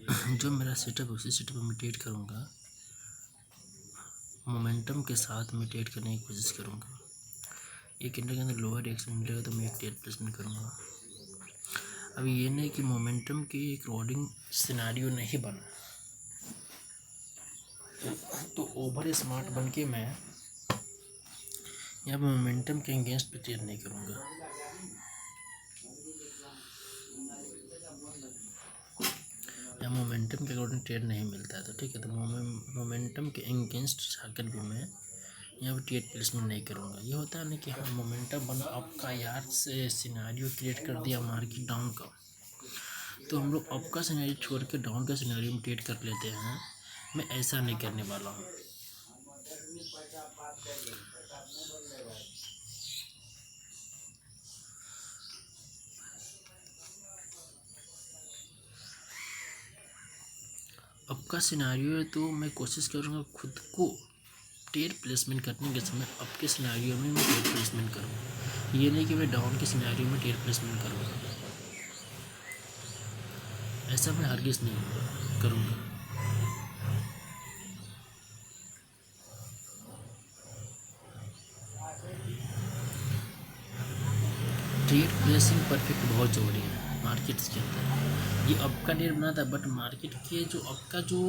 जो मेरा सेटअप उसी सेटअप में ट्रेड करूँगा, मोमेंटम के साथ मैं ट्रेड करने की कोशिश करूँगा। एक कैंडल के अंदर लोअर रिएक्शन मिलेगा तो मैं एक ट्रेड प्लेसमेंट करूँगा। अब ये नहीं कि मोमेंटम की एक रोडिंग सिनारियो नहीं बना तो ओवर स्मार्ट बन के मैं यहाँ पर मोमेंटम के अगेंस्ट पे ट्रेड नहीं करूँगा। या मोमेंटम के अकॉर्डिंग ट्रेड नहीं मिलता है तो ठीक है, तो मोमेंटम के अगेंस्ट जाकर भी मैं यहाँ पर ट्रेड प्लेसमेंट नहीं करूँगा। ये होता है ना कि हाँ मोमेंटम बना आपका यार से सिनारियो क्रिएट कर दिया मार्केट डाउन का, तो हम लोग अप का सिनारियो छोड़ के डाउन का सिनारियो में ट्रेड कर लेते हैं। मैं ऐसा नहीं करने वाला हूँ। अब का सिनारियो है तो मैं कोशिश करूँगा खुद को ट्रेड प्लेसमेंट करने के समय अब के सिनारियो में मैं ट्रेड प्लेसमेंट करूँ। ये नहीं कि मैं डाउन के सिनारियो में ट्रेड प्लेसमेंट करूँगा, ऐसा मैं हरगिज़ नहीं करूँगा। ट्रेड प्लेसिंग परफेक्ट बहुत ज़रूरी है मार्केट के अंदर। ये अब का ट्रेड बनाता है बट मार्केट के जो अब का जो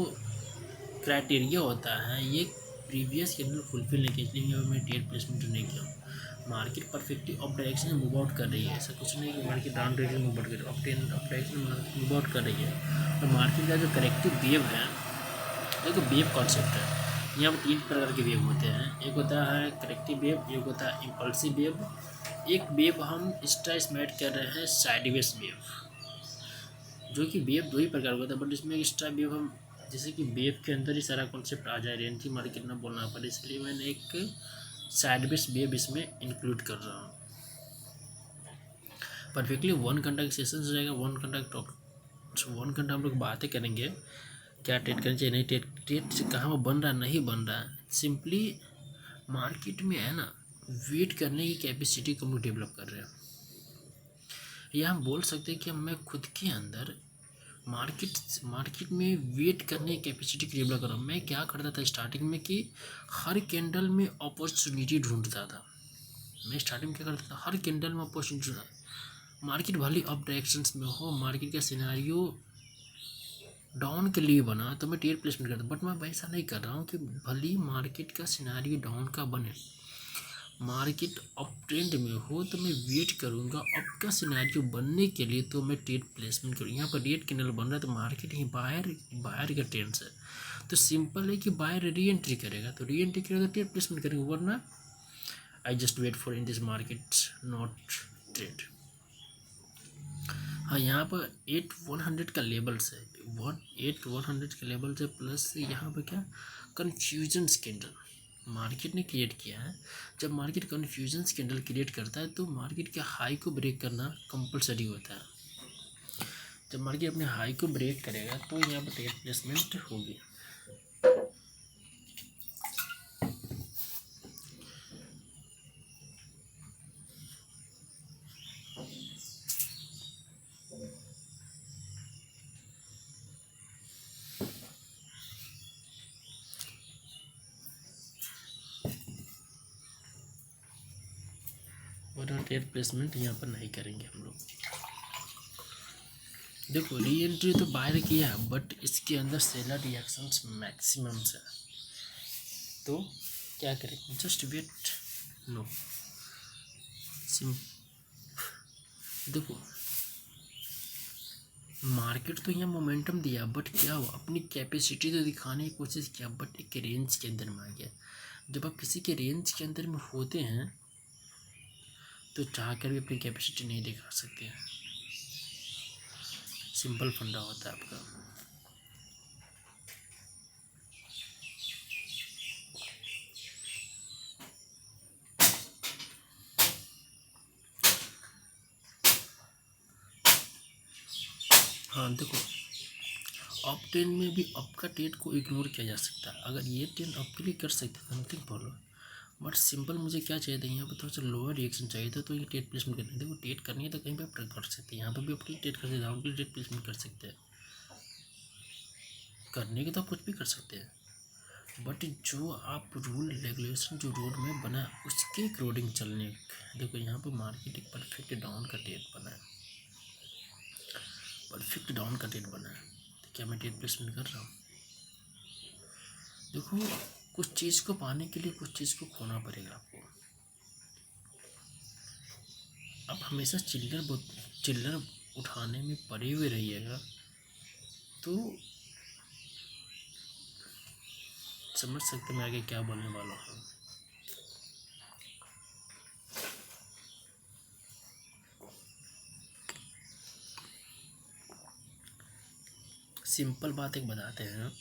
क्राइटेरिया होता है ये प्रीवियस कैंडल फुलफिल नहीं किया, इसलिए मैं ट्रेड प्लेसमेंट नहीं किया। मार्केट परफेक्टली अप डायरेक्शन में मूव आउट कर रही है, ऐसा कुछ नहीं कि market down direction move out कर रही है, अप डायरेक्शन में मूव आउट कर रही है। और मार्केट का जो करेक्टिव वेव है, देखो वेव कॉन्सेप्ट है, यहाँ पर 3 प्रकार के वेव होते हैं। एक होता है करेक्टिव वेव, एक होता है इम्पल्सिव वेव, एक वेव हम स्ट्राइसमेट कर रहे हैं साइडवेज वेव। जो कि वेव 2 ही प्रकार का होता है बट इसमें एक्स्ट्रा वेव हम जैसे कि वेव के अंदर ही सारा कॉन्सेप्ट आ जाए, रेंटी मार्केट ना बोलना पड़े, इसलिए मैंने एक साइडवेज वेव इसमें इंक्लूड कर रहा हूँ। परफेक्टली 1 घंटा का सेशन हो जाएगा। 1 घंटा हम लोग बातें करेंगे क्या ट्रेड करना चाहिए, नहीं ट्रेड कहाँ पर बन रहा नहीं बन रहा है। सिंपली मार्केट में है ना वेट करने की कैपेसिटी को हम लोग डेवलप कर रहे हैं। या हम बोल सकते हैं कि मैं खुद के अंदर मार्केट में वेट करने की कैपेसिटी को डेवलप कर रहा हूँ। मैं क्या करता था स्टार्टिंग में कि हर कैंडल में अपॉर्चुनिटी ढूंढता था। मैं स्टार्टिंग में क्या करता था, हर कैंडल में अपॉर्चुनिटी ढूंढता। मार्केट भले अप डायरेक्शंस में हो, मार्केट का सिनेरियो डाउन के लिए बना तो मैं ट्रेड प्लेसमेंट करता, बट मैं वैसा नहीं कर रहा हूँ कि भले मार्केट का सिनेरियो डाउन का बने, मार्केट अप ट्रेंड में हो तो मैं वेट करूँगा अप का सिनेरियो बनने के लिए, तो मैं ट्रेड प्लेसमेंट करूँ। यहाँ पर रेड कैंडल बन रहा है तो मार्केट ही बायर का ट्रेंड है, तो सिंपल है कि बायर री एंट्री करेगा, तो री एंट्री करेगा तो ट्रेड प्लेसमेंट करेंगे, वरना I just wait for in this market not trade. हाँ यहाँ पर 8100 का लेवल्स है, 8100 का लेवल्स है, प्लस यहाँ पर क्या कन्फ्यूजन कैंडल मार्केट ने क्रिएट किया है। जब मार्केट कन्फ्यूजन कैंडल क्रिएट करता है तो मार्केट के हाई को ब्रेक करना कंपलसरी होता है। जब मार्केट अपने हाई को ब्रेक करेगा तो यहाँ पर ट्रेड प्लेसमेंट होगी। और ट्रेड प्लेसमेंट यहाँ पर नहीं करेंगे हम लोग। देखो री एंट्री तो बाहर किया है बट इसके अंदर सेलर रिएक्शंस मैक्सिमम है, तो क्या करेंगे, जस्ट वेट। नो देखो मार्केट तो यहाँ मोमेंटम दिया बट क्या हुआ, अपनी कैपेसिटी तो दिखाने की कोशिश किया बट एक रेंज के अंदर में आ गया। जब आप किसी के रेंज के अंदर में होते हैं तो चाहकर भी अपनी कैपेसिटी नहीं दिखा सकते हैं। सिंपल फंडा होता है आपका। हाँ देखो अप ट्रेंड में भी अप का ट्रेड को इग्नोर किया जा सकता है। अगर ये ट्रेंड अप के लिए कर सकते हैं समथिंग फॉलो, बट सिंपल मुझे क्या चाहिए था, यहाँ पर थोड़ा सा लोअर रिएक्शन चाहिए था, तो ये ट्रेड प्लेसमेंट करनी देखो ट्रेड करनी है तो कहीं पर आप कर सकते हैं, यहाँ पर भी अपनी ट्रेड कर सकते हैं, डाउन की ट्रेड प्लेसमेंट कर सकते हैं। करने के तो कुछ भी कर सकते हैं, बट जो आप रूल रेगुलेशन जो रोड में बना है उसके अकॉर्डिंग चलने। देखो यहाँ पर मार्केट एक परफेक्ट डाउन का ट्रेड बना है, परफेक्ट डाउन का ट्रेड बना है। तो क्या मैं ट्रेड प्लेसमेंट कर रहा हूँ? देखो कुछ चीज़ को पाने के लिए कुछ चीज़ को खोना पड़ेगा आपको। आप हमेशा चिल्लर उठाने में पड़े हुए रहिएगा तो समझ सकते मैं आगे क्या बोलने वाला हूँ। सिंपल बात एक बताते हैं,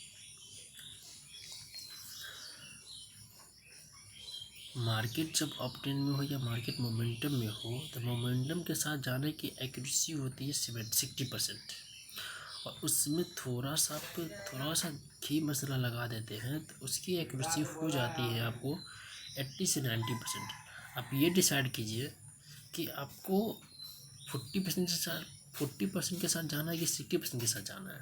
मार्केट जब अप ट्रेंड में हो या मार्केट मोमेंटम में हो तो मोमेंटम के साथ जाने की एक्यूरेसी होती है 60%, और उसमें थोड़ा सा घी मसाला लगा देते हैं तो उसकी एक्यूरेसी हो जाती है आपको 80 से 90%। आप ये डिसाइड कीजिए कि आपको 40% के साथ जाना है कि 60% के साथ जाना है।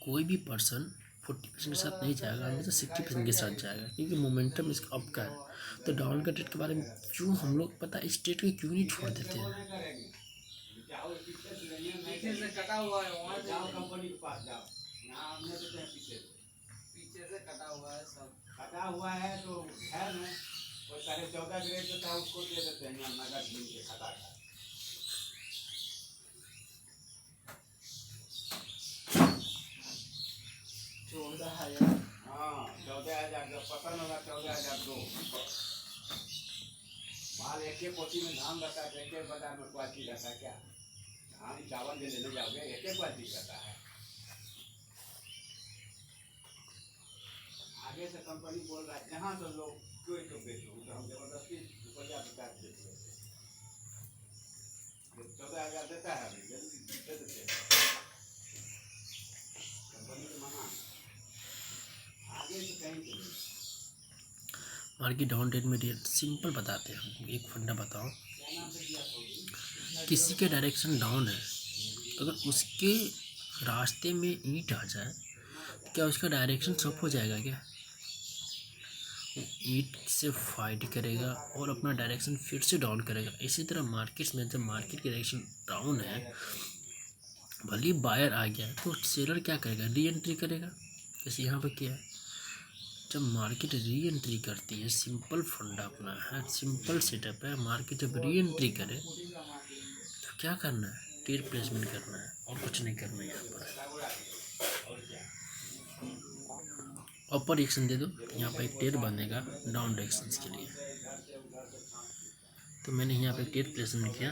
कोई भी पर्सन 40% के साथ नहीं जाएगा, हमें तो 60% के साथ जाएगा, क्योंकि मोमेंटम इसका अप का है। तो डाउन का ट्रेड के बारे में क्यों हम लोग पता है स्टेट को क्यों नहीं छोड़ देते हैं? कटा हुआ है तो है ना, वो 14.5 ग्रेड जो था उसको दे देते हैं नगद गिन के खाता का। 14,000। हाँ 14,000 जब पतन होगा 14,002। माल एक पोती में धान रहता है, एक बाजार में क्वालिटी रहता है। क्या धान चावल जो लेने जाओगे एक क्वालिटी रहता है। आगे से कंपनी बोल रहा है जहाँ से लोग कोई तो बेचो, तो हम जबरदस्ती रुपया बचा के बेच लेते हैं। 14,000 देता है जल्दी दे देते हैं, कंपनी को मना आगे से कहीं। मार्केट डाउन ट्रेड में सिंपल बताते हैं हमको, एक फंडा बताओ। किसी के डायरेक्शन डाउन है, अगर उसके रास्ते में ईंट आ जाए तो क्या उसका डायरेक्शन सब हो जाएगा? क्या ईंट से फाइट करेगा और अपना डायरेक्शन फिर से डाउन करेगा। इसी तरह मार्केट्स में जब मार्केट की डायरेक्शन डाउन है, भले बायर आ गया तो सेलर क्या करेगा? री एंट्री करेगा। जैसे यहाँ पर क्या है, जब मार्केट री एंट्री करती है, सिंपल फंडा अपना है, सिंपल सेटअप है, मार्केट जब री एंट्री करे तो क्या करना है? ट्रेड प्लेसमेंट करना है और कुछ नहीं करना है। यहाँ पर अपर डायरेक्शन दे दो, यहाँ पर एक ट्रेड बनेगा डाउन डायरेक्शन के लिए। तो मैंने यहाँ पे ट्रेड प्लेसमेंट किया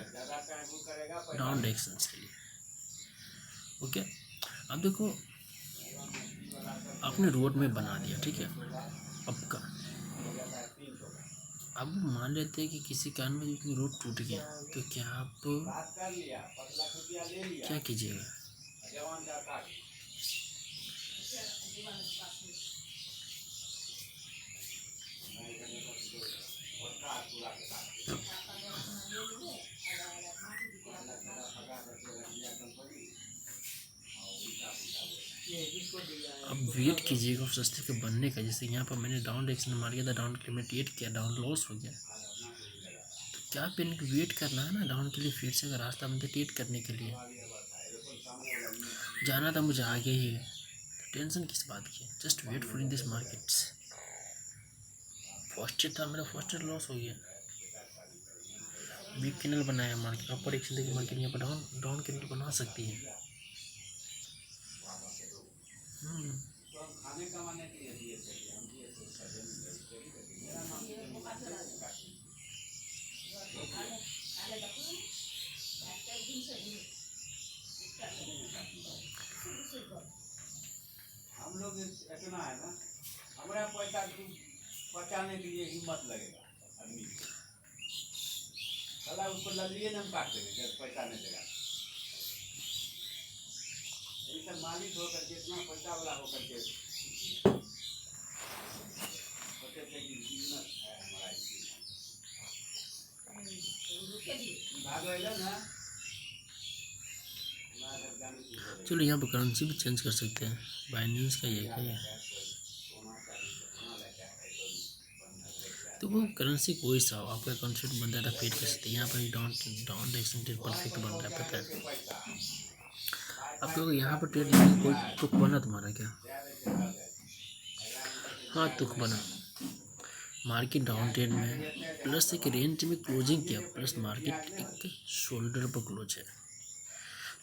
डाउन डायरेक्शन के लिए। ओके, अब देखो आपने रोड में बना दिया, ठीक है। अब मान लेते हैं कि किसी कारण में रोड टूट गया, तो क्या आप क्या कीजिएगा? अब वेट कीजिएगा उस रास्ते के बनने का। जैसे यहाँ पर मैंने डाउन डायरेक्शन मार दिया था, डाउन के लिए मैं ट्रेड किया, डाउन लॉस हो गया। तो क्या पेन वेट करना है ना डाउन के लिए, फिर से अगर रास्ता मुझे ट्रेड करने के लिए जाना था मुझे आगे ही, तो टेंशन किस बात की? Just wait for in this markets. First था मेरा, फर्स्ट लॉस हो गया। वीक कैंडल बनाया मार्केट, अपर एक्शन देखिए मार्केट यहाँ पर डाउन कैंडल बना सकती है। हम लोग इतना है ना, हमारा पैसा बचाने के लिए हिम्मत लगेगा आदमी को, उसको लल्लिए ना हम काट देंगे जब पैसा नहीं देगा। सब मालिक होकर के, इतना पैसा वाला होकर के बिजनेस है हमारा। भाग ना चलो यहाँ पर करेंसी भी चेंज कर सकते हैं, बाइनेंस का ये है। तो वो करेंसी कोई सा हो, आपका कॉन्सेप्ट बन रहा था पेड कर सकते हैं। यहाँ पर डॉट एक्सटेंडेड परफेक्ट बन रहा है, पता है आपको। यहाँ पर ट्रेड नहीं, कोई तुक बना तुम्हारा क्या? हाँ तुक बना। मार्केट डाउन ट्रेड में प्लस एक रेंज में क्लोजिंग किया, प्लस मार्केट एक शोल्डर पर क्लोज है।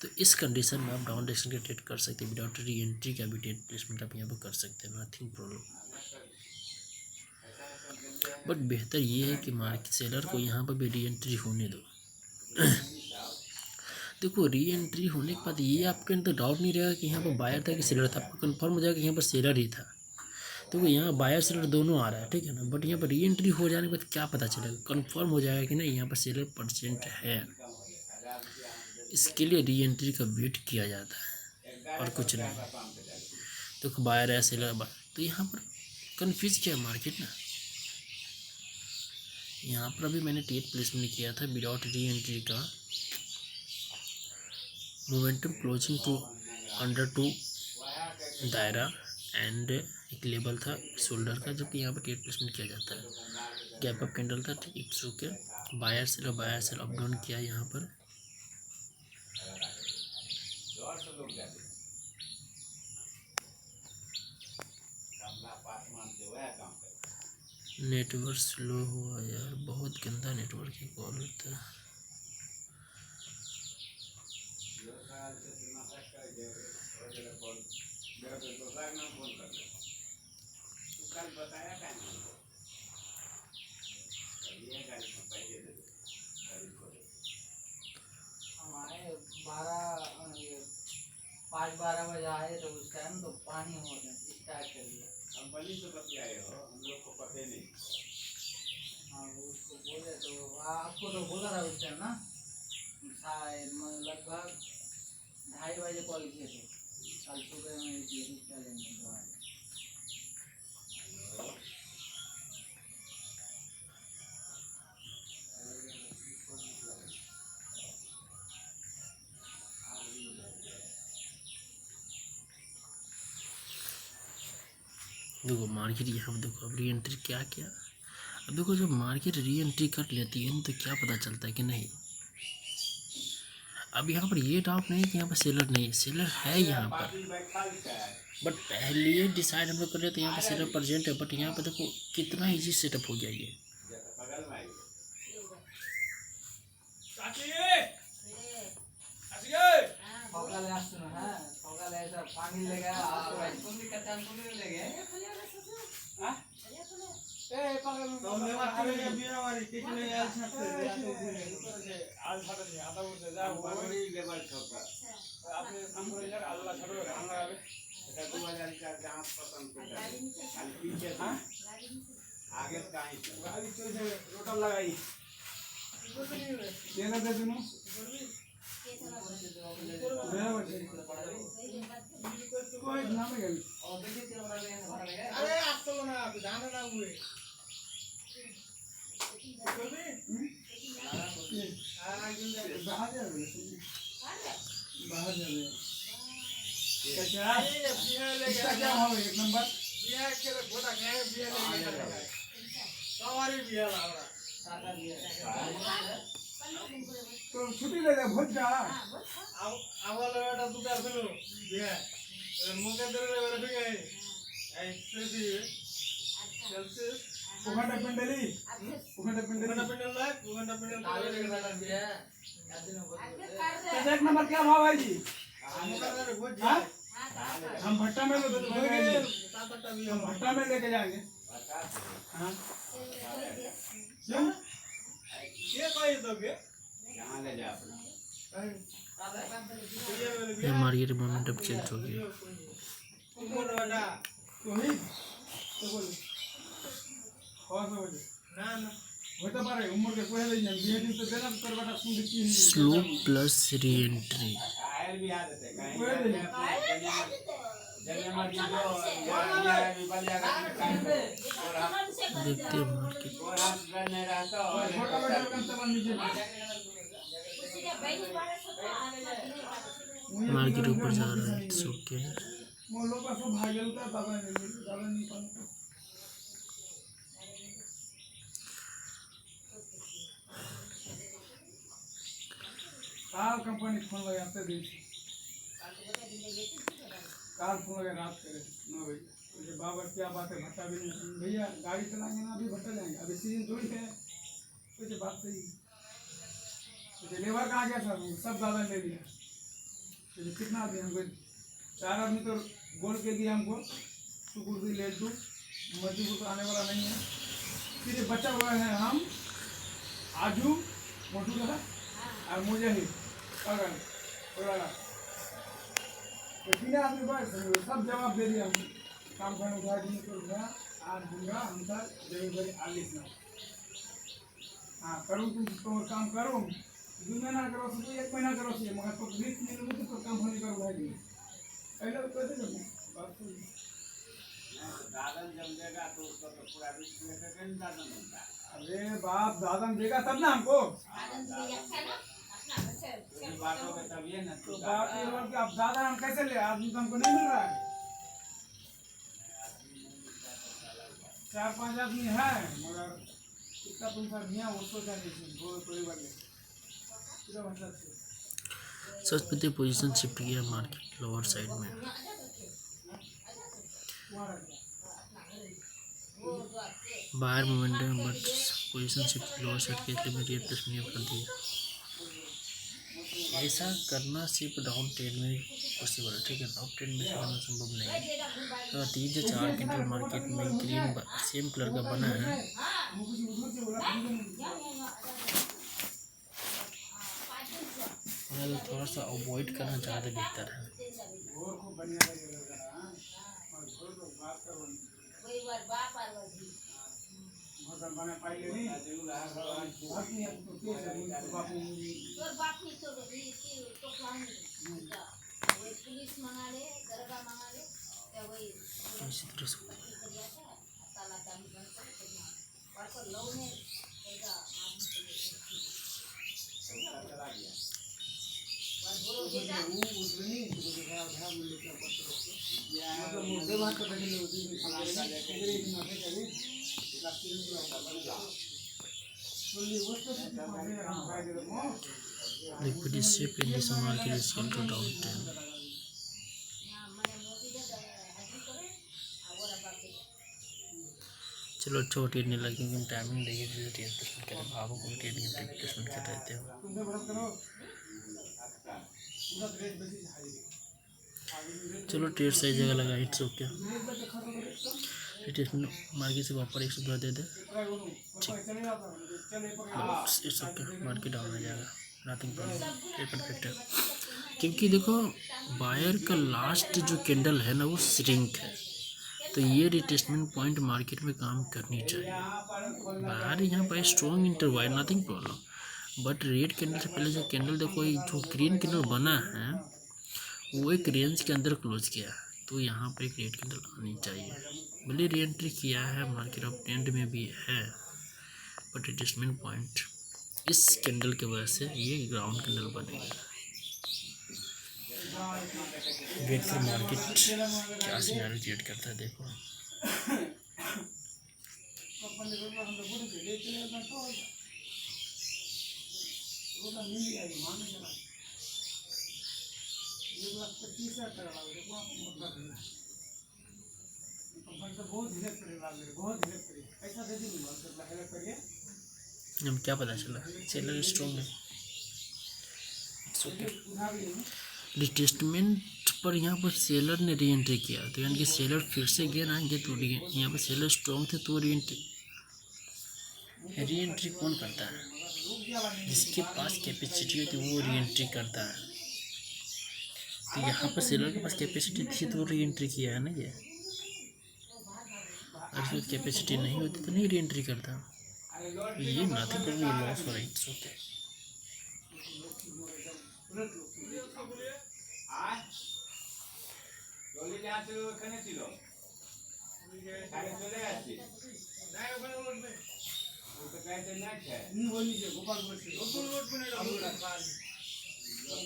तो इस कंडीशन में आप डाउन डायरेक्शन का ट्रेड कर सकते हैं, विदाउट री एंट्री का भी ट्रेड प्लेसमेंट आप यहाँ पर कर सकते हैं, नथिंग प्रॉब्लम। बट बेहतर ये है कि मार्केट सेलर को यहाँ पर भी री एंट्री होने दो। देखो री एंट्री होने के बाद ये आपके अंदर डाउट नहीं रहेगा कि यहाँ पर बायर था कि सेलर था, आपको कन्फर्म हो जाएगा कि यहाँ पर सेलर ही था। तो यहाँ बायर सेलर दोनों आ रहा है, ठीक है ना। बट यहाँ पर री एंट्री हो जाने के बाद क्या पता चलेगा, कन्फर्म हो जाएगा कि नहीं यहाँ पर सेलर परसेंट है। इसके लिए री एंट्री का वेट किया जाता है और कुछ नहीं। तो बायर है सेलर, तो यहाँ पर कन्फ्यूज किया मार्केट ना। यहाँ पर अभी मैंने ट्रेड प्लेसमेंट किया था विदाउट री एंट्री का, momentum closing to under to दायरा एंड एक लेवल था शोल्डर का, जबकि यहाँ पर ट्रेड प्लेसमेंट किया जाता है। गैप अप कैंडल था, ठीक it's okay. Buyer sell up down किया यहाँ पर। नेटवर्क स्लो हुआ यार, बहुत गंदा नेटवर्क की कॉल होता है। हमारे 5-12 बजे आए तो उस टाइम तो पानी होने स्टार्ट कर दिया। कंपनी से बतियाए हो, हम लोग को पता नहीं। हाँ उसको बोले तो आपको तो बोला था उस टाइम ना, लगभग 2:30 बजे कॉल किए थे कल सुबह में चलेंगे दवाई। देखो मार्केट यहाँ देखो अब री एंट्री क्या किया। अब देखो जब मार्केट री एंट्री कर लेती है तो क्या पता चलता है कि नहीं, अब यहाँ पर ये डाउट नहीं कि यहाँ पर सेलर नहीं है, सेलर है यहाँ पर। बट पहले डिसाइड हम लोग कर रहे थे यहाँ पर सेलर प्रेजेंट है। बट यहाँ पर देखो कितना इजी सेटअप हो गया ये। पानी लेगा तो छुट्टी ले ले भोज का आवाज बेटा दुकान सुनो ये मुके दर रे रे ठीक है ऐसे भी चलते उगंडा पिंडली आगे लेके बैठा दिया एक नंबर क्या भाव है जी? हम भट्टा में भट्टा में लेके जाएंगे। हाँ क्यों ये कोई दोगे यहाँ ले जा ये मार्केट मोमेंटम चेंज हो गया। स्लो प्लस री एंट्री देखते हैं मार्केट। मार्केट ऊपर जा रहा है, इट्स ओके। लोग का सब भाग गया दादा नहीं पाता। काल कंपनी फोन लगा हफ्ते दिन काल फोन लगा रात करे 9 बजे मुझे बाबा क्या बात है भट्टा भी नहीं भैया गाड़ी चलाएंगे ना अभी भट्टा जाएंगे अभी सीजन थोड़ी है कुछ बात सही मुझे लेबर कहाँ गया था सब दादा ले लिया तो कितना आदमी हमको 4 आदमी तो बोल के दिया हमको शुक्र भी ले दो मजदूर तो आने वाला नहीं है फिर बचा हुआ है हम आजू मोटू दादा और मुजाहिद पागल पगला तो 3 आदमी बस सब जवाब दे दिया हमको काम करने उठा दी तो गया आज दूंगा हम सर जरूर आलिस ना हाँ करूँ तुम काम करो 2 महीना करो तो 1 महीना करो से मगर तो लिस्ट में लोग तो काम होने का उठा दी पहले तो कहते थे बात तो दादन जब देगा तो उसका तो पूरा रिस्क लेकर के दादन देगा अरे बाप दादन देगा तब ना हमको दादन देगा ना अपना बातों का तब ये ना तो बात ये कि अब दादा हम कैसे ले आदमी तो हमको नहीं मिल रहा है 4-5 आदमी है मगर इतना पैसा दिया उसको क्या नहीं परिवार में पूरा मतलब सरस्वती पोजीशन शिफ्ट किया मार्केट लोअर साइड में। बाहर momentum but position shift lower side के इसलिए मेरी रिप्लेसमेंट कर दिया। ऐसा करना सिर्फ डाउन ट्रेड में पॉसिबल है, ठीक है। अप ट्रेड में करना संभव नहीं है। तो 3 से 4 क्विंटल मार्केट में ग्रीन सेम कलर का बना है, तो थोड़ा सा अवॉइड करना ज़्यादा बेहतर है। इसी तरह से liquidity shape in this market is equal to down 10. चलो अच्छा ट्रेड नहीं लगी क्योंकि टाइमिंग देखिए जैसे ट्रेड प्लेसमेंट करें भावों को ट्रेड प्लेसमेंट कर रहते हो। चलो ट्रेड सही जगह लगा, इट्स ओके। रिटेसमेंट मार्केट से वापर 102 दे दे, ठीक, इट्स ओके। मार्केट डाउन आ जाएगा, नथिंग प्रॉब्लम, परफेक्ट है। क्योंकि देखो बायर का लास्ट जो कैंडल है ना वो श्रिंक है, तो ये रिटेस्टमेंट पॉइंट मार्केट में काम करनी चाहिए। बाहर यहाँ पर स्ट्रॉन्ग इंटरवाइड, nothing problem, but red candle से पहले जो कैंडल देखो ये जो ग्रीन कैंडल बना है वो एक रेंज के अंदर क्लोज किया है, तो यहाँ पर एक रेड कैंडल आनी चाहिए। भले री एंट्री किया है मार्केट ऑफ ट्रेंड में भी है, बट रिटेस्टमेंट पॉइंट इस कैंडल की वजह से ये ग्राउंड कैंडल बनेगा। वेट फॉर मार्केट क्या सिनेरियो क्रिएट करता है देखो। हम क्या पता चला सेलर स्ट्रॉन्ग है, रिटेस्टमेंट पर यहाँ पर सेलर ने री एंट्री किया, तो यानी कि सेलर फिर से गेन आएंगे, तो यहाँ पर सेलर स्ट्रॉन्ग थे तो री एंट्री कौन करता है? जिसके पास कैपेसिटी होती है वो री एंट्री करता है, तो यहाँ पर सेलर के पास कैपेसिटी थी तो री एंट्री किया है ना ये, अगर कैपेसिटी नहीं होती तो नहीं री एंट्री करता। ये नथिंग प्रॉब्लम, ये लॉस हो रहा है, इट्स ओके।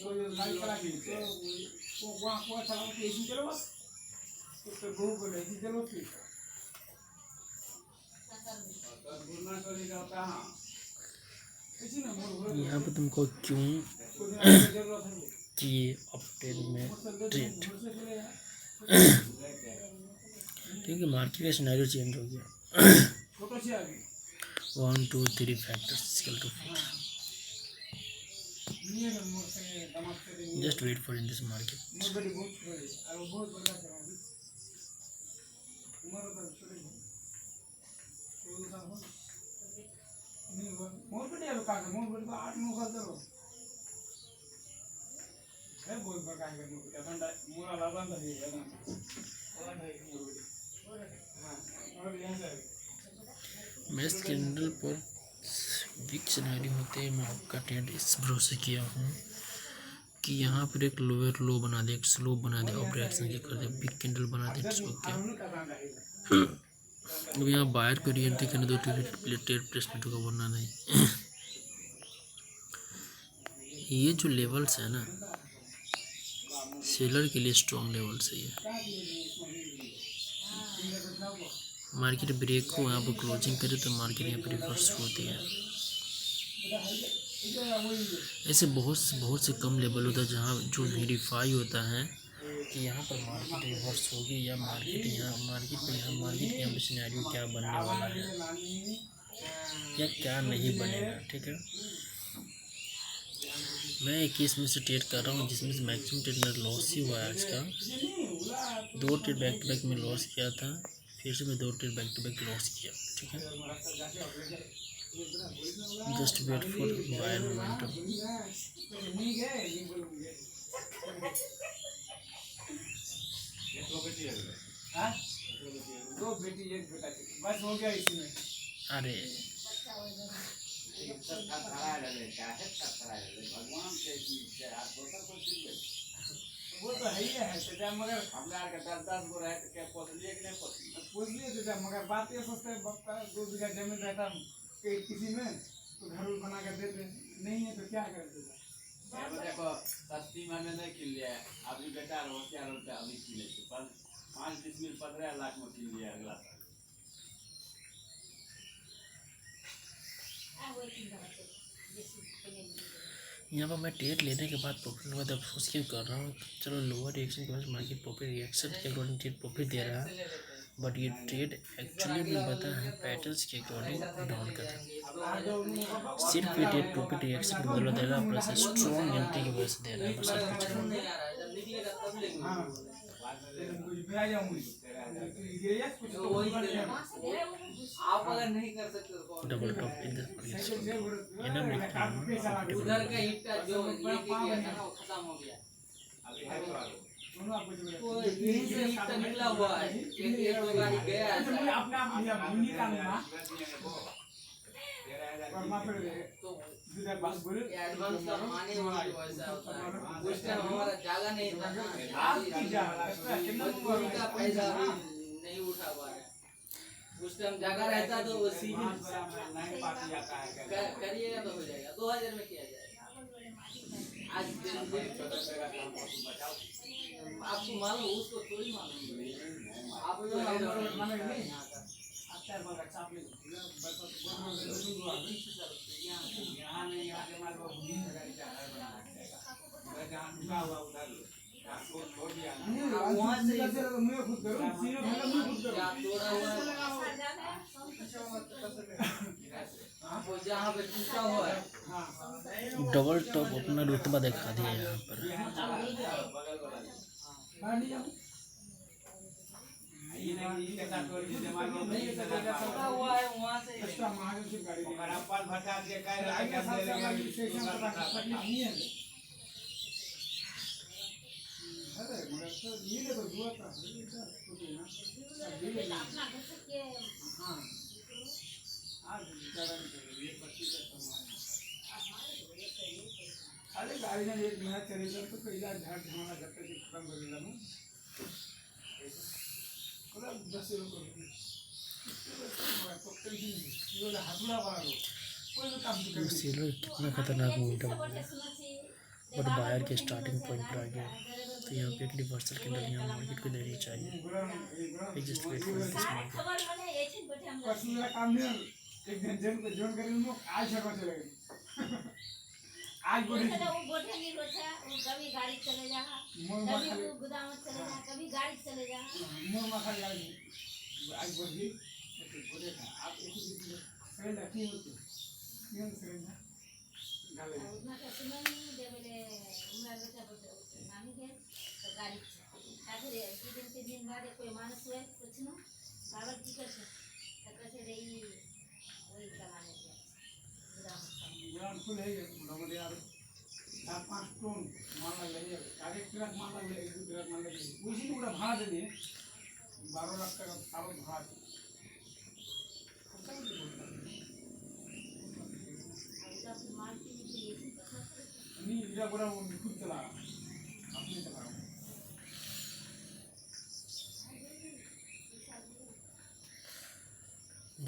तो ये गाड़ी चला के तो वहाँ चलाओ के ऐसी चलो बस तो गो बोले ऐसी चलो कि घूमना चले जाओ कहाँ ऐसी ना मोर यहाँ पे तुमको क्यों जरूरत है चाहिए अपडेट में ट्रेड, क्योंकि मार्केट का सिनेरियो चेंज हो गया। फोटो से आ गई 1 2 3 फैक्टर्स इक्वल टू 4। नहीं है मोर से दमाग से just wait for in this market. मोर बड़ी बहुत छोड़े और बहुत बड़ा चला अभी उम्र तो छोड़े तो साल हो नहीं मोर बड़ी अब का मोर बड़ी 8 9 साल चलो है बहुत बड़ा है मोर ठंडा मोरा लाबन है एकदम और है मोर बड़ी हां और यहां से मैथ कैंडल पर बिग सिनेरियो होते हैं। मैं आपका ट्रेड इस भरोसे किया हूँ कि यहाँ पर एक लोअर लो बना दे, एक स्लो बना दे, और रिएक्शन के कर दे, बिग कैंडल बना दे, इट्स ओके। अब यहाँ बायर को रीएंट्री करने दो, ट्रेड प्लेसमेंट होगा, वरना नहीं। ये जो लेवल्स है ना, सेलर के लिए स्ट्रॉन्ग लेवल्स है ये। मार्केट ब्रेक हो, यहाँ पर क्लोजिंग करे तो मार्केट यहाँ पर रिवर्स होती है। ऐसे बहुत से कम लेवल होता है जहाँ जो वेरीफाई होता है कि यहाँ पर मार्केट रिवर्स होगी या मार्केट पे यहाँ सिनेरियो क्या बनने वाला है या क्या नहीं बनेगा। ठीक है, मैं 21 में से ट्रेड कर रहा हूँ, जिसमें से मैक्सिमम ट्रेड मेरा लॉस ही हुआ है आज का। 2 ट्रेड बैक टू बैक में लॉस किया था, फिर से मैं 2 trade back to back loss किया। ठीक है, just wait for buyer momentum. दो बेटी एक बेटा बस हो गया इसमें। अरे वो तो है ही है चाचा, मगर हमरा के 10 गो रहे तो क्या पोसलिए कि नहीं पोसलिए चाचा, मगर बात ये सोचते हैं बाप का 2 बीघा जमीन रहता किसी में तो घर बना कर देते, नहीं है तो क्या करते चाचा। देखो सस्ती में नहीं किन लिया है अभी बेटा होशियार होता अभी किन लेते 5-20 मिल 15 लाख में किन लिया अगला साल। यहाँ पर मैं ट्रेड लेने के बाद प्रॉफिट में अफसोस क्यों कर रहा हूँ। चलो लोअर रिएक्शन के बाद मार्केट प्रॉफिट रिएक्शन के अकॉर्डिंग ट्रेड प्रॉफिट दे रहा है, बट ये ट्रेड एक्चुअली में पता है पैटर्न्स के अकॉर्डिंग डाउन कर रहा है। सिर्फ ये ट्रेड प्रॉफिट रिएक्शन की बदला दे रहा है, प्लस स्ट्रॉन्ग एंट्री की वजह से दे रहा है, बस और कुछ नहीं। आप अगर नहीं कर सकते तो double top in this market annum लिखता उधर का ईटा जो ये किया था ना वो खत्म हो गया। कोई यहीं से ईटा निकला हुआ है, एक दो गाड़ी गया है अपने आप लिया भूनी का ना तो दूसरा बात बोले एडवांस का माने वाली वैसा होता है। उस टाइम हमारा जागा नहीं था ना, आज की जागा कितना पैसा नहीं उठा हुआ है। उस टाइम जगह रहता तो वो सीधी करिएगा तो हो जाएगा, 2000 में किया जाएगा। आज आपको मालूम, उसको थोड़ी मालूम, आप लोग मालूम नहीं। अच्छा मगर चाप ले यहाँ नहीं आगे मार वो 20,000 का घर बना देगा, जहाँ रुका हुआ उधर छोड़ दिया वहाँ से मैं खुद करूँ सीने वाला मैं खुद करूँ तोड़ा हुआ वो जहाँ पे टूटा हुआ है। हाँ डबल टॉप अपना रुतबा दिखा दिया यहाँ पर। हुआ है वहाँ से एक्स्ट्रा महाजन की गाड़ी अगर आप पाल भटा के कह रहे हैं कि स्टेशन पर तकलीफ नहीं है। अरे मगर तो ये देखो दुआ का अपना घर से हाँ आज बेचारा ये 25 अरे गाड़ी में एक महीना चलेगा तो कई झाड़ झमाना घर पे खत्म कर देगा ना मतलब 10 रुपये सेलर कितना खतरनाक मूवमेंट है। बट बायर के स्टार्टिंग पॉइंट पर आ गया। तो यहाँ पे एक रिवर्सल कैंडल यहाँ मार्केट को देनी चाहिए। Just wait for this market. Personal काम नहीं एक दिन जन को जोन करेंगे लोग आज छड़वा चलेंगे आज बोले वो बोटे नहीं रोचा वो कभी गाड़ी चले जा कभी वो गोदाम चले जा कभी गाड़ी चले जा मोर माथा गाड़ी आज बोल गई बोले था आप एक ही सही लगी होती क्यों सही ना गाले उतना का सुना नहीं दे बोले उमरा बेटा बोले नानी के तो गाड़ी आखिर तीन दिन बाद कोई मानस हुए कुछ ना कागज टिकट तो कैसे रही वही कमाने के ग्राउंड फुल है मोटामोटी यार 4-5 टन माल लगे आगे ट्रक माल लगे एक दो ट्रक माल लगे उसी पूरा भाड़ा दे दिए 12 लाख का साल भाड़ा नहीं इधर पूरा वो खुद चला अपने चला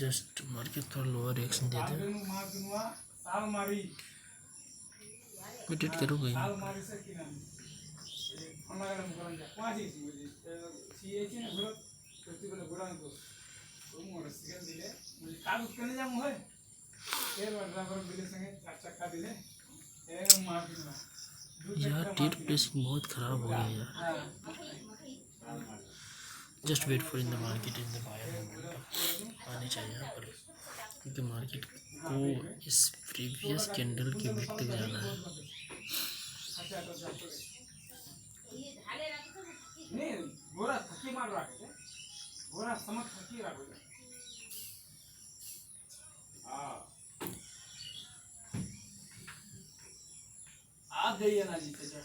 जस्ट मार्केट थोड़ा लोअर रिएक्शन दे दे। मार दिनुआ साल मारी मैं ट्रेड करूँगा साल मारी से कि नाम हम लगा हम करेंगे पांच ही मुझे सीएची ना घुरो तो ती बोले घुरा तो तुम और सिगल दिले मुझे काल करने जाऊं है फिर ड्राइवर दिले संगे चार चक्का दिले ए मार दिनुआ यार ट्रेड प्लेसिंग बहुत ख़राब हो गया यार। Just wait for in the market in the buyer momentum आनी चाहिए यहाँ पर, क्योंकि मार्केट को इस प्रीवियस कैंडल के वीक तक जाना है। नहीं बोरा थकी मार रहा है बोरा समझ थकी रहा है आप जाइए ना जी चाचा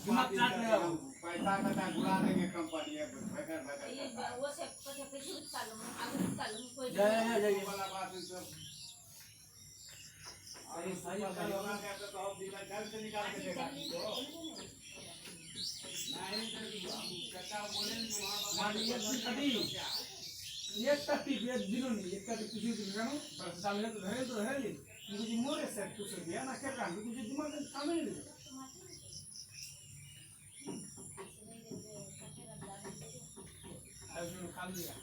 दिमाग चाट रहा हूँ पैसा का गुड़ा देंगे कंपनी है भगर भगर ये वो से पैसे उतारो आगे उतारो कोई जय वाला बात है सब अरे सही लोग कहते तो हम दिला घर से निकाल के देगा नहीं चाचा बोले कि वहां एक कटी ये दिनो नहीं एक कटी किसी दिन का ना बस साल में तो रहे ले मुझे मोरे से कुछ गया ना क्या काम मुझे दिमाग में काम नहीं लगा आज मैं खा लिया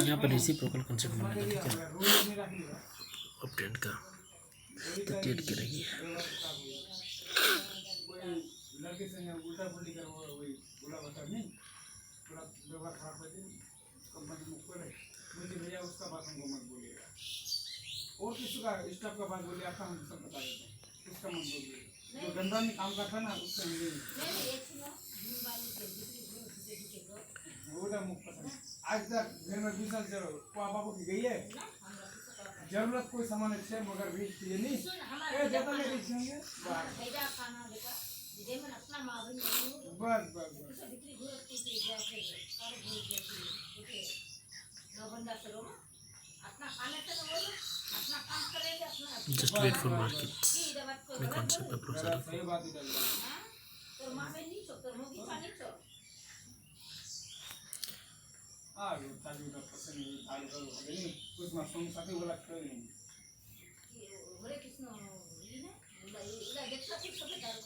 यहाँ पर रेसिप्रोकल कंसेप्ट बनेगा, ठीक है, रोज नहीं रख लिया अब ट्रेड का तो ट्रेड करेगी। लड़के से उल्टा पुल्टी कर वही बोला बता नहीं थोड़ा व्यवहार खराब कर दी कंपनी में करे मुझे भैया उसका बात हमको मत बोलिएगा और किसी का स्टाफ का बात बोलिए आपका हम सब बता देते हैं उसका मत बोलिए जो गंदा में काम करता ना उससे हम नहीं एक सुनो दिन वाली के वो मुख पसंद आज तक घर में 20 साल से पापा को गई है जरूरत कोई सामान है मगर भी ये नहीं सुन ए हमारा ज्यादा नहीं बेचेंगे भेजा खाना देखा जे मन अपना मां बन बस बस बस सब बिक्री घुरत की जा के कर घुर जाती ओके नो बंदा करो अपना खाना तो बोलो अपना काम करेंगे अपना जस्ट वेट फॉर मार्केट्स की बात को में कॉन्सेप्ट का प्रोसेस सही बात ही डाल तो मां में नहीं तो मोगी पानी तो आ गया ताजू का पसंद नहीं थाली करो नहीं कुछ ना सोम साथे वाला कर नहीं हरे कृष्ण ये ना इला देखता कुछ सब दारू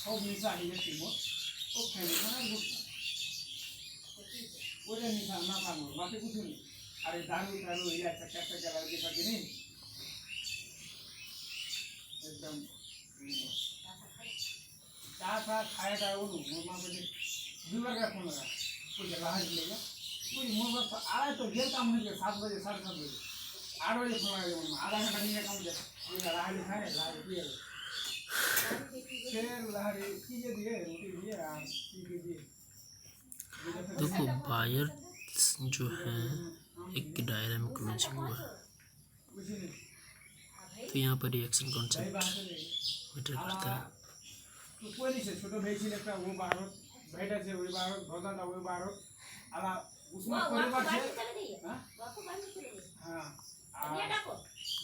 हो मिसा ही है वो खेल ना वो जो मिसा ना काम बाकी कुछ नहीं अरे दारू दारू या चक्कर चक्कर लगे सके नहीं एकदम क्या खाया था वो मां मुझे दूसरा का फोन लगा कोई बाहर लेगा कोई मोर पर आ रहा तो घेर काम नहीं 7 बजे 7:30 बजे 8 बजे फोन लगा आधा घंटा नहीं काम दे ये राह लिखा है राह दिए फिर लहरी कीजिए दिए रोटी दिए की दिए देखो बायर जो है एक दायरे में क्लोजिंग हुआ है, कुछ नहीं तो यहाँ पर रिएक्शन सही कॉन्सेप्ट बात है मैटर करता है। तो कोई नहीं से छोटे भाई से लगता वो बाहर बैठा से वही बाहर भौता था वही बाहर अला उसमें वो परिवार बाहर से चले गई हां बापू बाहर चले गई हां ये डाको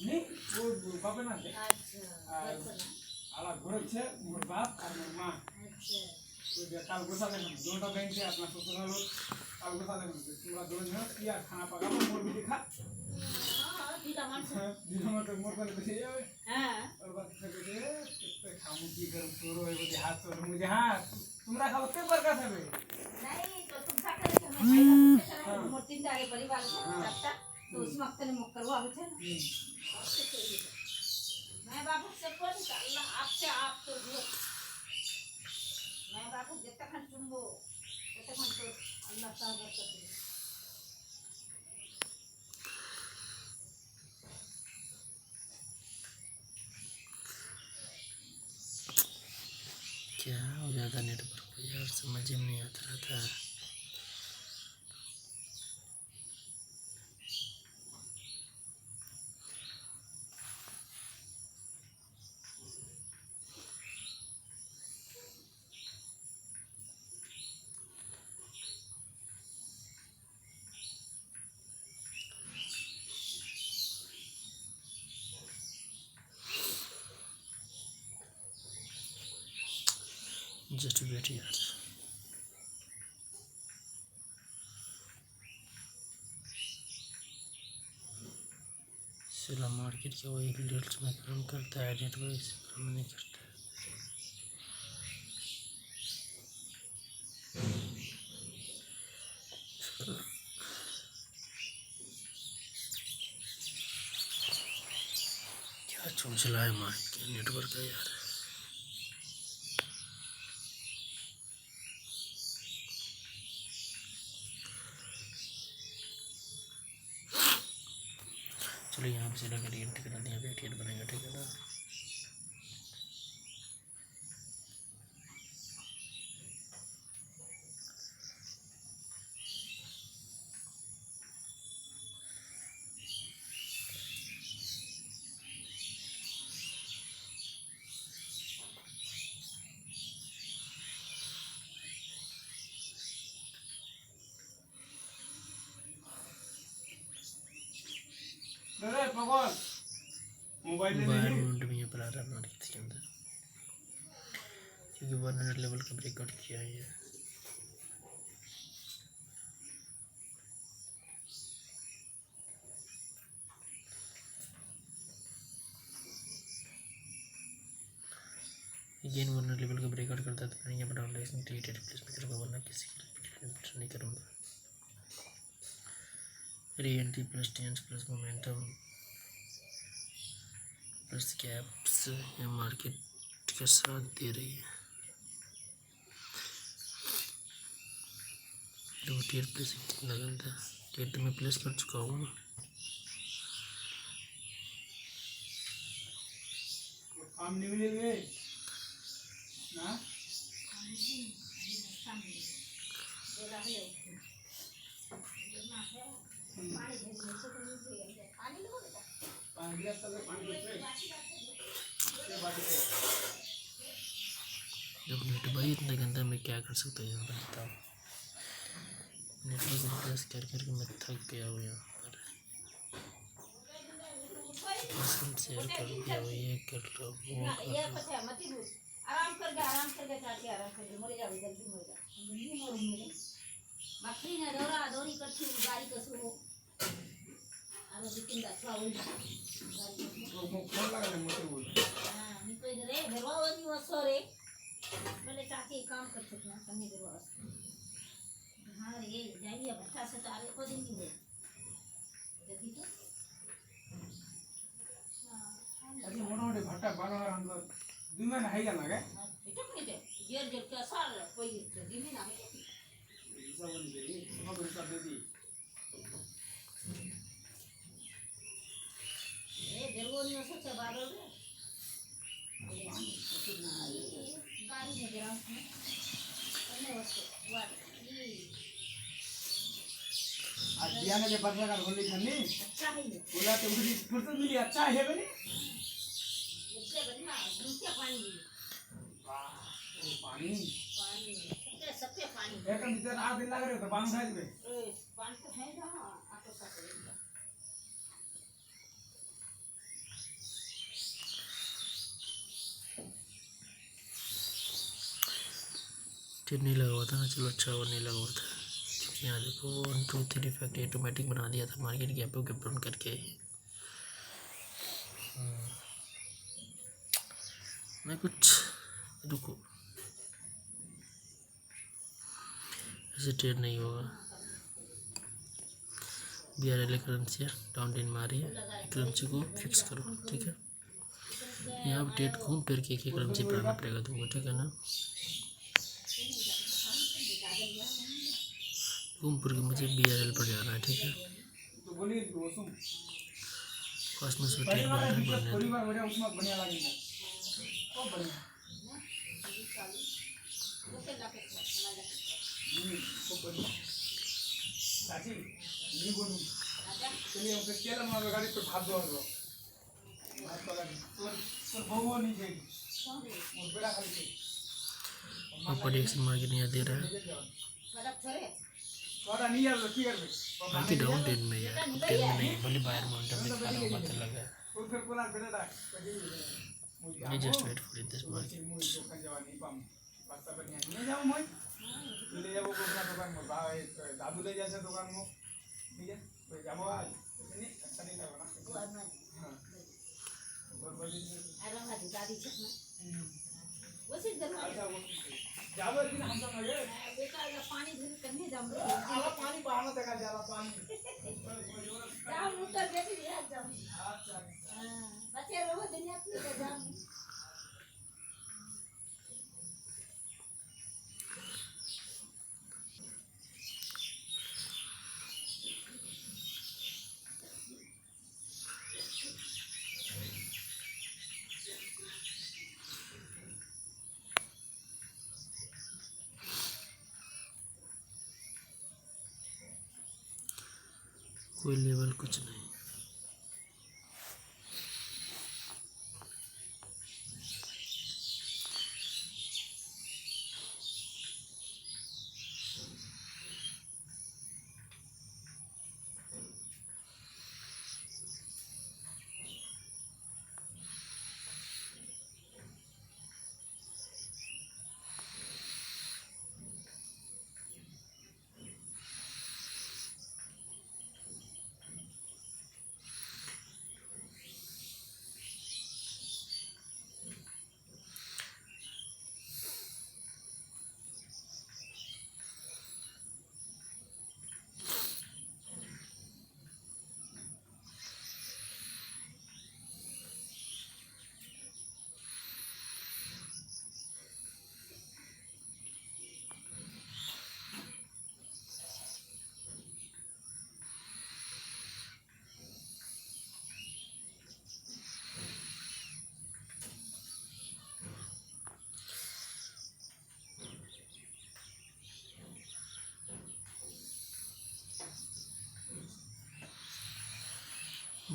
नहीं वो बाप ना दे अच्छा बच्चा ना आला घर छे मोर बाप और मोर मां अच्छा वो जे काल गोसा दे दोटा बैंक से अपना ससुर लोग काल गोसा दे पूरा दोनों जन किया खाना पका मोर भी दिखा हां दीदा मानस दिनो में तो मोर वाले बचे हां और बात से के कितने खामु की कर छोरो है वो हाथ छोरो मुझे हां तुमरा खाओ ते बरका से नहीं तो तुम खा कर खाएगा मोर तीन दागे परिवार से चपटा तो उस वक्त ने मुक करवा हो छे मैं बाबू से कोन अल्लाह आपसे आप तो जो मैं बाबू जितना खन चुंबो उतना खन तो अल्लाह सागर करते क्या हो जाता नेटवर्क को यार, समझ में नहीं आता रहता है। जस्ट वेट यार, सिला मार्केट के वही डिटेल्स में काम करता है, नेटवर्क से काम नहीं करता है। क्या चौंचला है मार्केट के नेटवर्क का यार। चलो यहाँ पे सिला करिए, टिकट यहाँ पे टिकट बनेगा, ठीक है ना। अरे भगवान मोबाइल ले ले एनवायरनमेंट में ये बना रहा है मार्केट के अंदर, क्योंकि 100 लेवल का ब्रेकआउट किया है ये। अगेन 100 लेवल का ब्रेकआउट करता है तो मैं यहाँ पर डाउन लाइसेंस क्रिएटेड रिप्लेसमेंट करूँगा, वरना किसी की रिप्लेसमेंट नहीं करूँगा। Re entry plus tens plus momentum plus caps ये मार्केट के साथ दे रही है। दो टियर प्लस कितना गलता है, टियर तो मैं प्लेस कर चुका हूँ ना। काम नहीं मिलेंगे ना बोला है पानी भेज दे तो पानी लो बेटा पानी गिलास से पानी पीते ये बात है। जब नेट भाई इतना गंदा, मैं क्या कर सकता हूँ यहाँ पर बताओ। नेटवर्क रिप्लेस कर करके मैं थक गया हूँ यहाँ पर। पसंद शेयर कर दिया हो, ये कर लो वो कर ये लो। पता है मत ही आराम कर चाची आराम कर गए मरे जाओ जल्दी मर जा जल्दी मरो मेरे मखरी ने दौड़ी करती गाड़ी कसो हो आरो बिकिन दा छाऊ गाड़ी तो फोन लगा ले मुझे बोल हां मी कोई रे घरवानी वसो रे बोले चाची काम कर सकना कन्ने घरवा हां रे जाइए भट्टा से तारे को दिन की है देखी तो अभी मोटे भट्टा बानर अंदर दिन में नहीं जाना क्या इटक नहीं दे जेर जेर का साल कोई दिन ना है सब बन गई सब हिसाब दे दी ए देरगोनी वसो से बादल रे गाड़ी में गिरा कन्ने वसो वाट ये आज दिया ने बरसा का होली खन्नी अच्छा है ये बोला तो मुझे फुर्सत मिली अच्छा है बनी इससे बढ़िया दूसरा पानी पानी सबके पानी एक भीतर 8 दिन लग रहे तो पानी खाई में पानी तो है ना आटो सा टेट नहीं लगा हुआ था ना, चलो अच्छा और नहीं लगा हुआ था। यहाँ देखो 1 2 3 इफेक्ट ऑटोमेटिक बना दिया था मार्केट गैप को डाउन करके। मैं कुछ रुको, ऐसे ट्रेड नहीं होगा। BRL करेंसी है, डाउन ट्रेंड में आ रही है, करेंसी को फिक्स करो, ठीक है। यहाँ पर ट्रेड घूम फिर के एक ही करेंसी पर आना पड़ेगा तुमको, ठीक है ना। घूम फिर के मुझे BRL पर जाना है, ठीक है। तो बोली उसमें कॉस्मोस में ट्रेड बनना है, परिवार बढ़िया उसमें बढ़िया लगेगा। खूब बढ़िया। खूब बढ़िया। चाची नहीं बोलूँ। चलिए हम फिर केला मार गाड़ी पे भाग दो और भाग पड़ा तो बहु नहीं जाएगी। और बड़ा खाली से। ऊपर एक्शन मार्केट यहाँ दे रहा है, थोड़ा नहीं यार ठीक है। बाकी डाउन ट्रेंड में यार, अप ट्रेंड में नहीं। भले बायर मोमेंटम दिखा रहा होगा तो लगा है। और फिर कोला बेटा I just wait for it, this market. ले जाओ अपना दुकान में भाई दादू ले जैसे दुकान में ठीक है तो जाओ आज नहीं अच्छा नहीं लगा ना हां और बड़ी अच्छा वो जाओ लेकिन हम सब लगे पानी धुल करने जाऊँ आला पानी बहाना देखा जा रहा पानी जाओ मुझे बेटी ले जाओ अच्छा बच्चे रोज दुनिया में जाओ। कोई लेवल कुछ नहीं।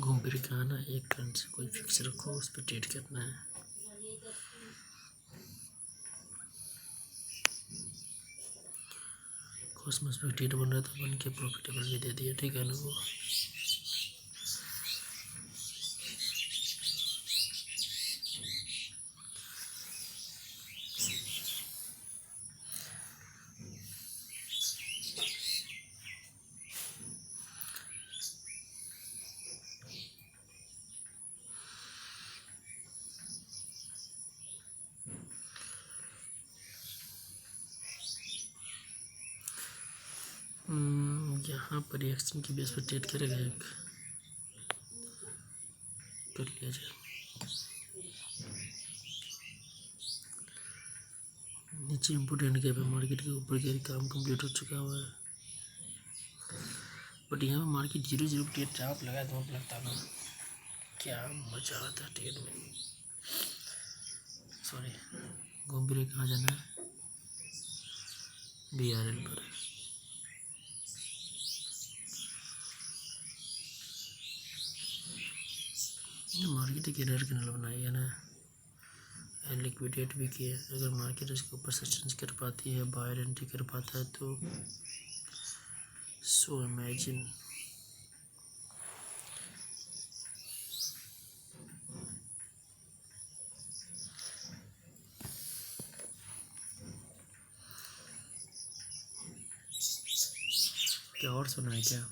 घूम फिर के आना, एक करंट से कोई फिक्स रखो, उस पर ट्रेड करना है। कॉस्मोस पे ट्रेड बन रहा था, बन के प्रॉफिटेबल भी दे दिया, ठीक है ना। वो यहाँ पर रिएक्शन की बेस पर ट्रेड करेगा, एक कर लिया जाए। नीचे इम्पोर्टेंट गैप है, मार्केट के ऊपर के काम कंप्लीट हो चुका हुआ है, बट यहाँ पे मार्केट 0-0 ट्रेड चाप लगा तो लगता ना क्या मजा आता है ट्रेड में। सॉरी, घूम फिर कहाँ जाना है, BRL पर। मार्केट एक एरर कैंडल बनाई है ना, लिक्विडेट भी किया। अगर मार्केट इसके ऊपर सस्टेन कर पाती है, बायर एंट्री कर पाता है तो सो इमेजिन और सुना है क्या?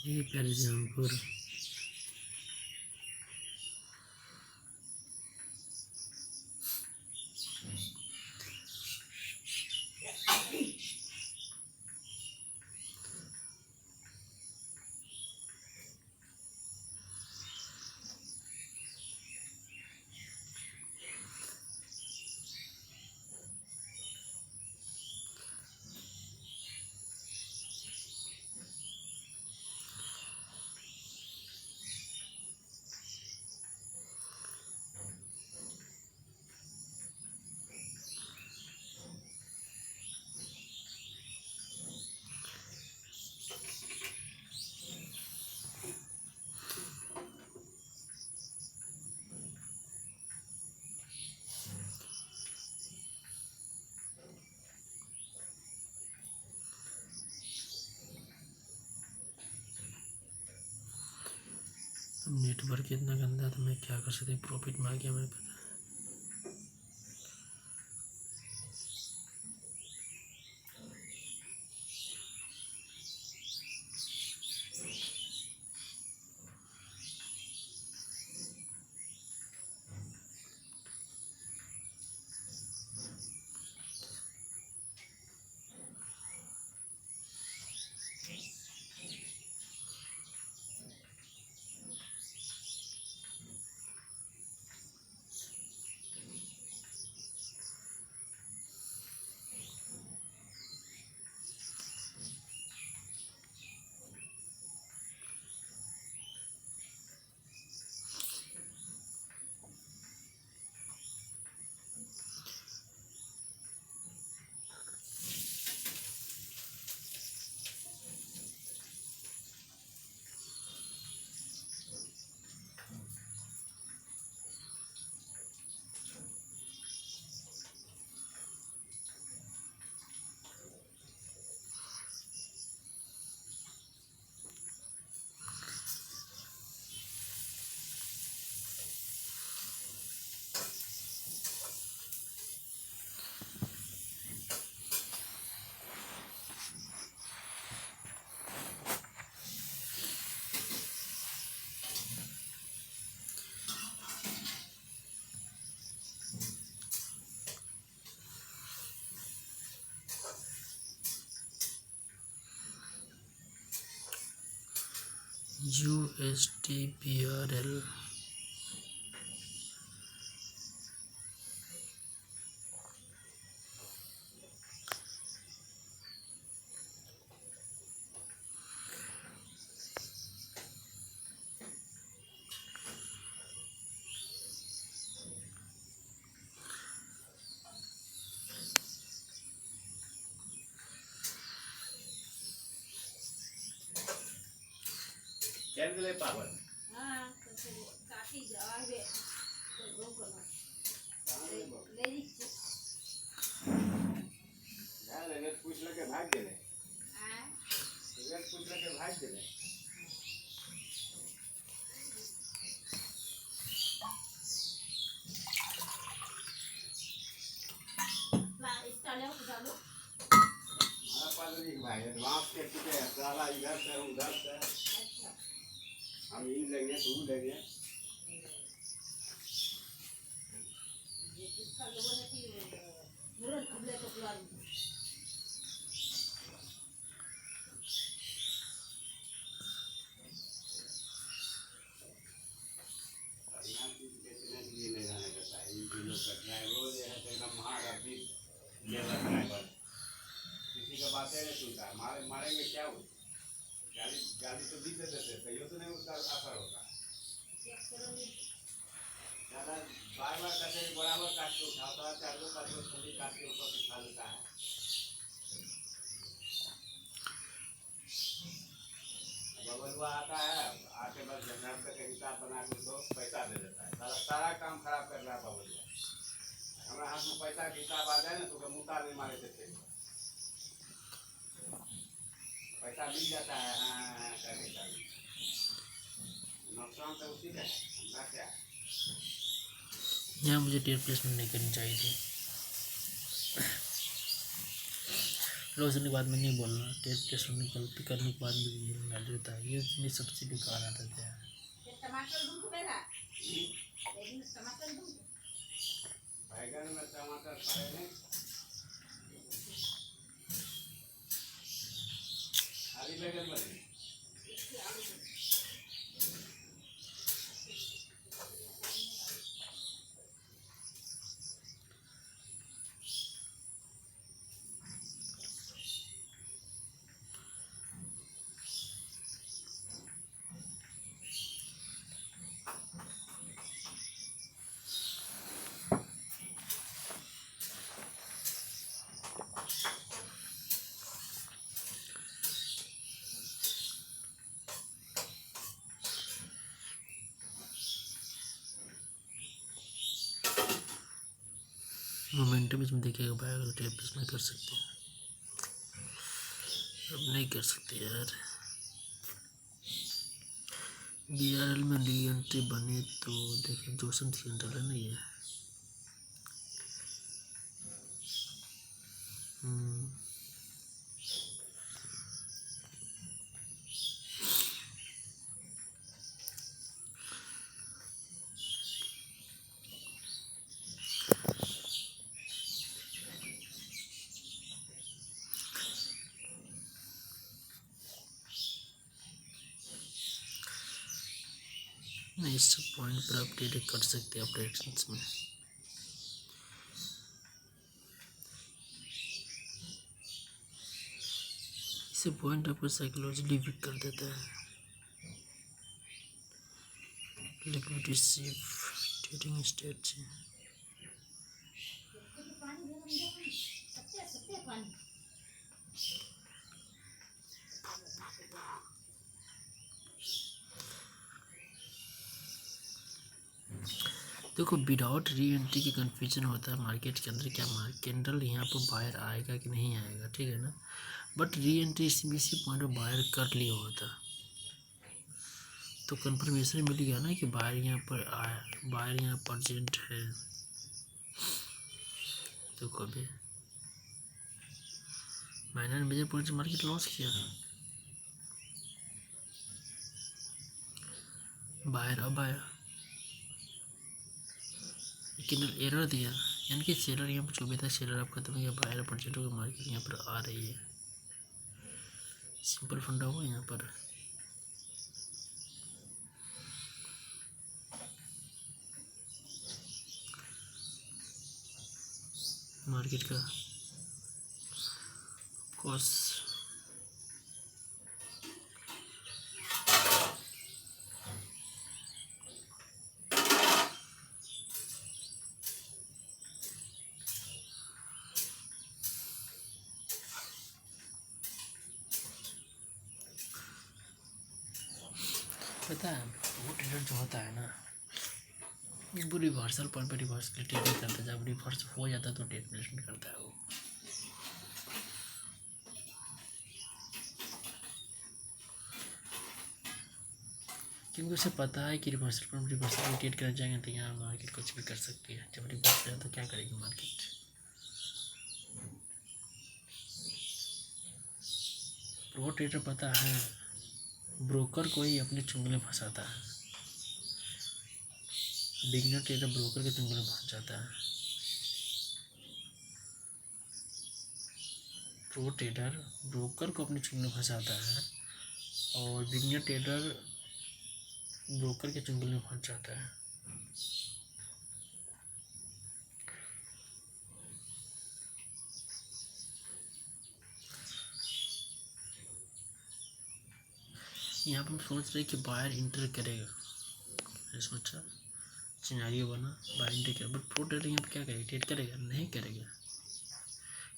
ये प्यारे जमपुर नेटवर्क इतना गंदा तो मैं क्या कर सकती, प्रॉफिट में आ गया मेरे पता। USDBRL કેમ કે પાવર હા પછી કાઠી આવે તો રોકનો લેરી છે ના લે પૂછ લે કે ભાગ દે આ લે रेट पूछ के भाग देवे स्टाइल डालो। हमारा पास नहीं भाई एडवांस के चुके हैं सारा इधर से उधर से अच्छा हम ये लेंगे तू लेंगे ये इसका लोगों ने कि मुरन खबले तो बुला ली। यहाँ चीज बेचने के लिए नहीं रहने देता है इन दिनों का ड्राइवर जो है एकदम महारथी लेबर ड्राइवर किसी का बातें नहीं सुनता मारेंगे क्या वो गाली गाली तो दी देते कहियो तो नहीं उसका असर होता चेक करो ज़्यादा बार बार कहते हैं बराबर काट के उठाता है 4-5 थोड़ी काट के ऊपर उठा लेता है बबलुआ आता है आके बस घर तक हिसाब बना के तो पैसा दे देता है सारा काम खराब कर रहा है बबलुआ हमारे हाथ में पैसा का हिसाब आ जाए ना तो मुँह नहीं मारे देते पैसा मिल जाता है हाँ करके चाहिए नुकसान तो उसी का है हमरा क्या यहाँ मुझे टेप प्लेसमेंट नहीं करनी चाहिए थी। रोज़ के बाद में नहीं बोलना टेप प्लेसमेंट गलती करने के बाद भी मिल जाता है ये मेरी सबसे बेकार आदत है। ये टमाटर दूँ बेटा लेकिन टमाटर दूँ बैगन में टमाटर खाए नहीं खाली बैगन बने मोमेंटम इसमें देखिएगा भाई अगर टेप इसमें कर सकते हैं अब नहीं कर सकते यार। BRL में री एंट्री बनी तो देखिए जोसन थिएटर है नहीं है नहीं इस पॉइंट पर आप डिटेक्ट कर सकते हैं ऑपरेशंस में। इसे पॉइंट आपको साइकोलॉजिकली वीक कर देता है। लिक्विडिटी सिर्फ ट्रेडिंग स्टेट से पानी गरम देखो सत्ते सत्ते पानी देखो विदाउट री एंट्री की कन्फ्यूजन होता है मार्केट के अंदर क्या कैंडल यहाँ पर बायर आएगा कि नहीं आएगा ठीक है ना बट री एंट्री इसी पॉइंट पर बायर कर लिया होता तो कंफर्मेशन मिल गया ना कि बायर यहाँ पर आया बायर यहाँ प्रजेंट है तो कभी माइनर मेजर पॉइंट से मार्केट लॉस किया बायर अब आया कैंडल एरर दिया यानी कि सेलर यहाँ पर जो भी था सेलर अब खत्म हो गया बायर प्रजेंट होकर मार्केट यहाँ पर आ रही है सिंपल फंडा हुआ यहाँ पर मार्केट का कॉस पता है वो ट्रेडर जो होता है ना वो रिवर्सल पॉइंट पर रिवर्स के लिए ट्रेडिंग करता है जब रिवर्स हो जाता है तो टेक प्लेसमेंट करता है वो क्योंकि उसे पता है कि रिवर्सल ट्रेड कर जाएंगे तो यहाँ मार्केट कुछ भी कर सकती है। जब रिवर्स जाए तो क्या करेगी मार्केट। प्रो ट्रेडर पता है ब्रोकर को ही अपने चुंगल में फंसाता है। बिगनर ट्रेडर ब्रोकर के चुंगल में फंस जाता है। प्रो ट्रेडर ब्रोकर को अपने चुंगल में फंसाता है और बिगनर ट्रेडर ब्रोकर के चुंगल में फंस जाता है। यहाँ पर हम सोच रहे कि बायर इंटर करेगा, मैंने सोचा सिनेरियो बना बायर इंटर करेगा, बट प्रो ट्रेडर यहाँ पर क्या करेगा, ट्रेड करेगा नहीं करेगा,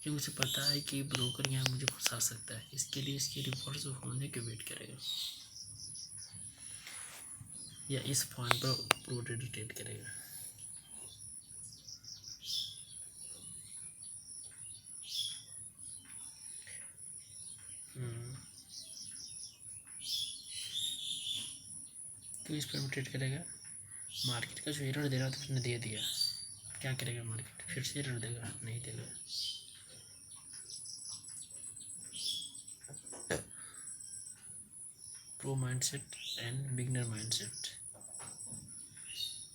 क्योंकि उसे पता है कि ब्रोकर यहाँ मुझे फंसा सकता है। इसके लिए इसके रिवर्स होने के वेट करेगा या इस पॉइंट पर प्रो ट्रेडर ट्रेड करेगा। तो इस पर ट्रेड करेगा। मार्केट का जो एरर दे रहा था उसने दे दिया, क्या करेगा मार्केट, फिर से एरर देगा, नहीं देगा। Pro mindset and beginner mindset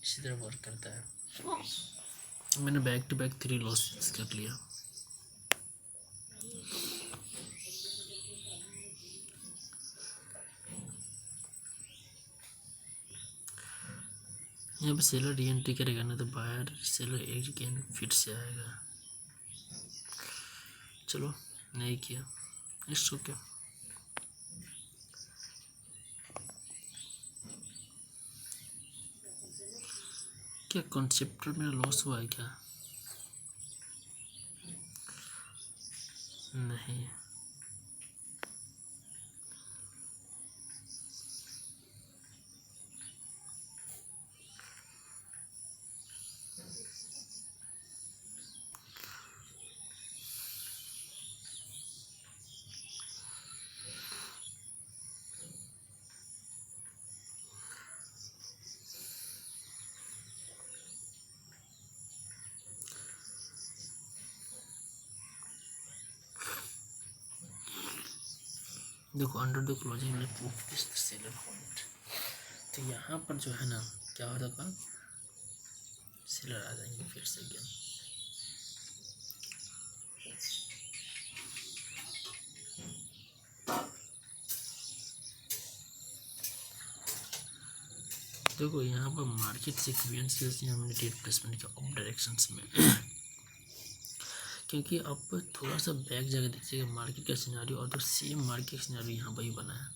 इसी तरह वर्क करता है। मैंने बैक टू बैक 3 लॉसेस कर लिया। यहाँ पे सेलर री एंट्री करेगा ना तो बायर सेलर एक गेन फिर से आएगा। चलो नहीं किया, इट्स ओके। क्या कॉन्सेप्ट मेरा लॉस हुआ है क्या? नहीं, देखो under the closing will proof this seller point. तो यहाँ पर जो है ना क्या होगा, सेलर आ जाएंगे फिर से गेम। देखो यहाँ पर मार्केट सीक्वेंस से हमने ट्रेड प्लेसमेंट किया अप डायरेक्शंस में क्योंकि अब थोड़ा सा बैक जगह दीजिएगा मार्केट का सिनेरियो, और तो सेम मार्केट सिनेरियो यहाँ पर ही बना है।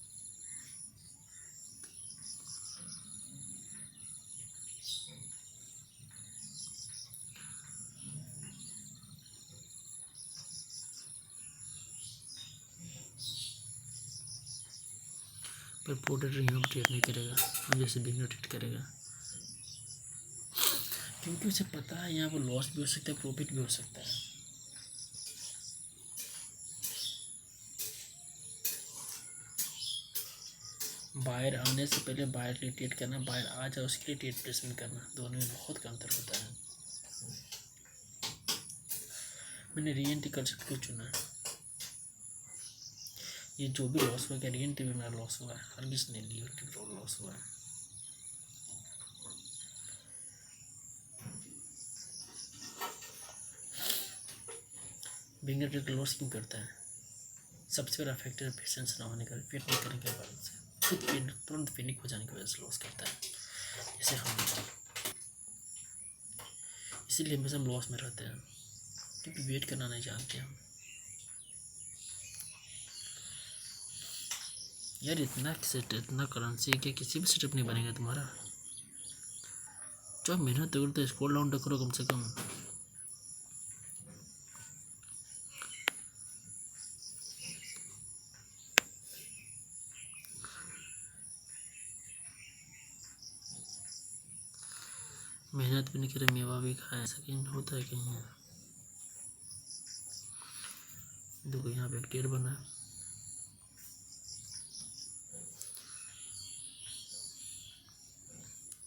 पर प्रो ट्रेडर यहाँ पर ट्रेड नहीं करेगा, जैसे बिगनर ट्रेड करेगा, क्योंकि उसे पता है यहाँ पर लॉस भी हो सकता है प्रॉफिट भी हो सकता है। बायर आने से पहले बायर के लिए ट्रेड करना, बायर आ जाए उसके लिए ट्रेड प्लेसमेंट करना, दोनों में बहुत का अंतर होता है। मैंने री एंट्री कंसेप्ट को चुना है। ये जो भी लॉस हुआ, क्या री एंट्री में मेरा लॉस हुआ है, हर किसी ने ली लॉस हुआ है। बिगनर ट्रेड लॉस क्यों करता है? सबसे बड़ा फैक्टर पेशेंस ना होने का, वेट नहीं करने के बाद से खुद तुरंत पैनिक हो जाने की वजह से लॉस करता है, जैसे हम। इसीलिए हमेशा हम लॉस में रहते हैं, क्योंकि वेट करना नहीं जानते हम। यार इतना करेंसी के किसी भी सेटअप नहीं बनेगा तुम्हारा। जो मेहनत करते हो स्कोर डाउन करो कम से कम। मेहनत भी नहीं करे मेवा भी खाए, ऐसा कहीं होता है कहीं? देखो यहाँ पे एक टेढ़ बना है,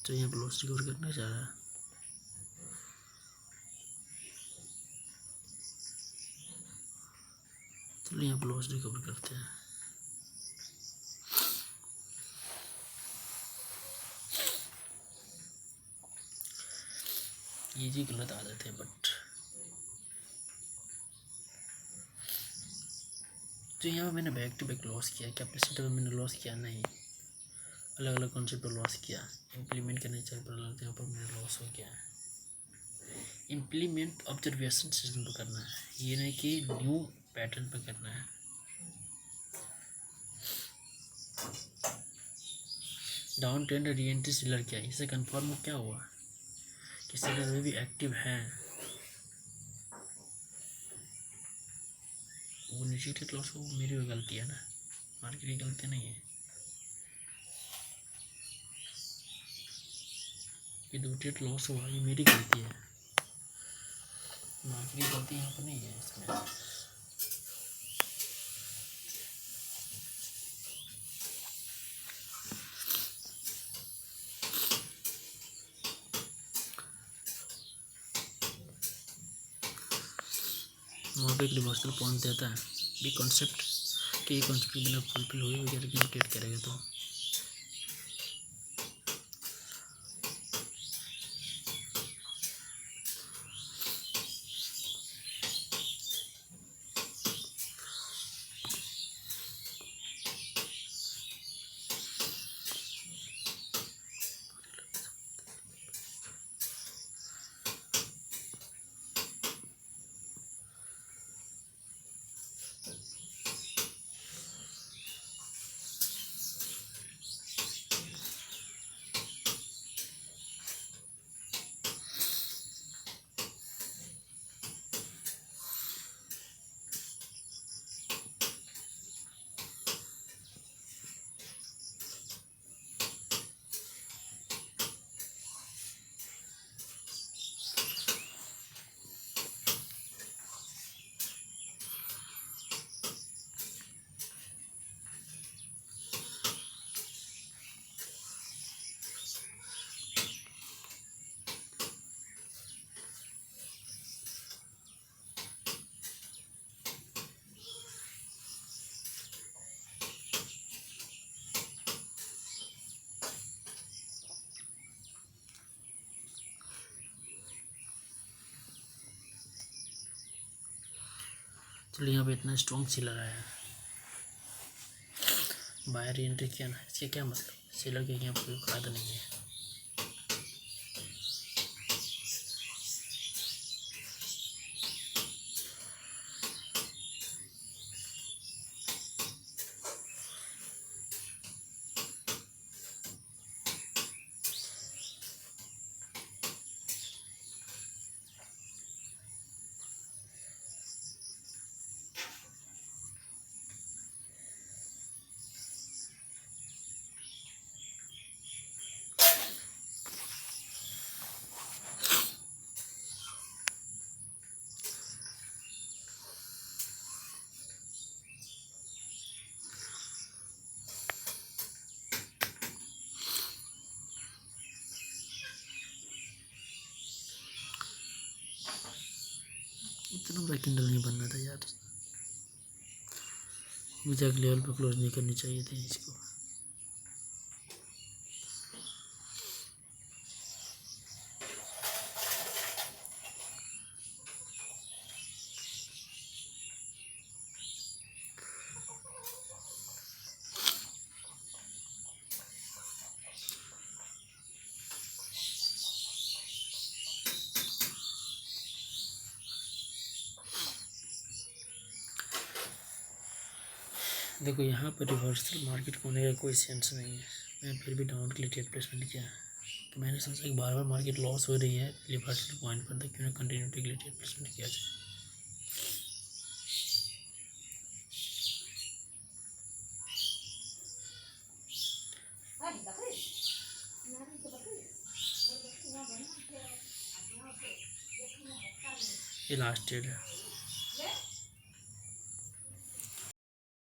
तो यहाँ पर लॉस रिकवर करना चाह रहा है। चलिए यहाँ पर लॉस रिकवर करते हैं। ये जी गलत आदत है, बट तो यहाँ पर मैंने बैक टू बैक लॉस किया। कैपेसिटी में मैंने लॉस किया नहीं, अलग अलग कॉन्सेप्ट पर लॉस किया। इम्प्लीमेंट करने चाहिए पर अलग जगह पर मेरा लॉस हो गया है। इम्प्लीमेंट ऑब्जर्वेशन सिस्टम पर करना है, ये नहीं कि न्यू पैटर्न पर करना है। Down trend re entry seller क्या है, इसे कंफर्म क्या हुआ कि सेलर अभी भी एक्टिव हैं। वो इनिशिएटेड लॉस हो, मेरी भी गलती है ना, मार्केट की गलती नहीं है। ये दो ट्रेड लॉस हुआ, ये मेरी गलती है, मार्केट की गलती यहाँ पर नहीं है इसमें। वहाँ पे एक रिवर्सल पॉइंट देता है भी कॉन्सेप्ट कि ये कॉन्सेप्ट बिना फुलफिल हुए वगैरह ट्रेड करेगा तो चलिए यहाँ पे इतना स्ट्रॉन्ग सेलर आया है, बायर एंट्री किया ना, इसका क्या मतलब, सेलर के यहाँ कोई फायदा नहीं है। इतना बड़ा कैंडल नहीं बनना था यार, मुझे अगले लेवल पर क्लोज नहीं करनी चाहिए थी इसको। देखो यहाँ पर रिवर्सल मार्केट को होने का कोई सेंस नहीं है, मैं फिर भी डाउन के लिए ट्रेड प्लेसमेंट किया। तो मैंने सोचा कि बार बार मार्केट लॉस हो रही है, रिवर्सल पॉइंट पर था, क्यों ना कंटिन्यूटी के लिए ट्रेड प्लेसमेंट किया जाए। ये लास्ट ट्रेड है।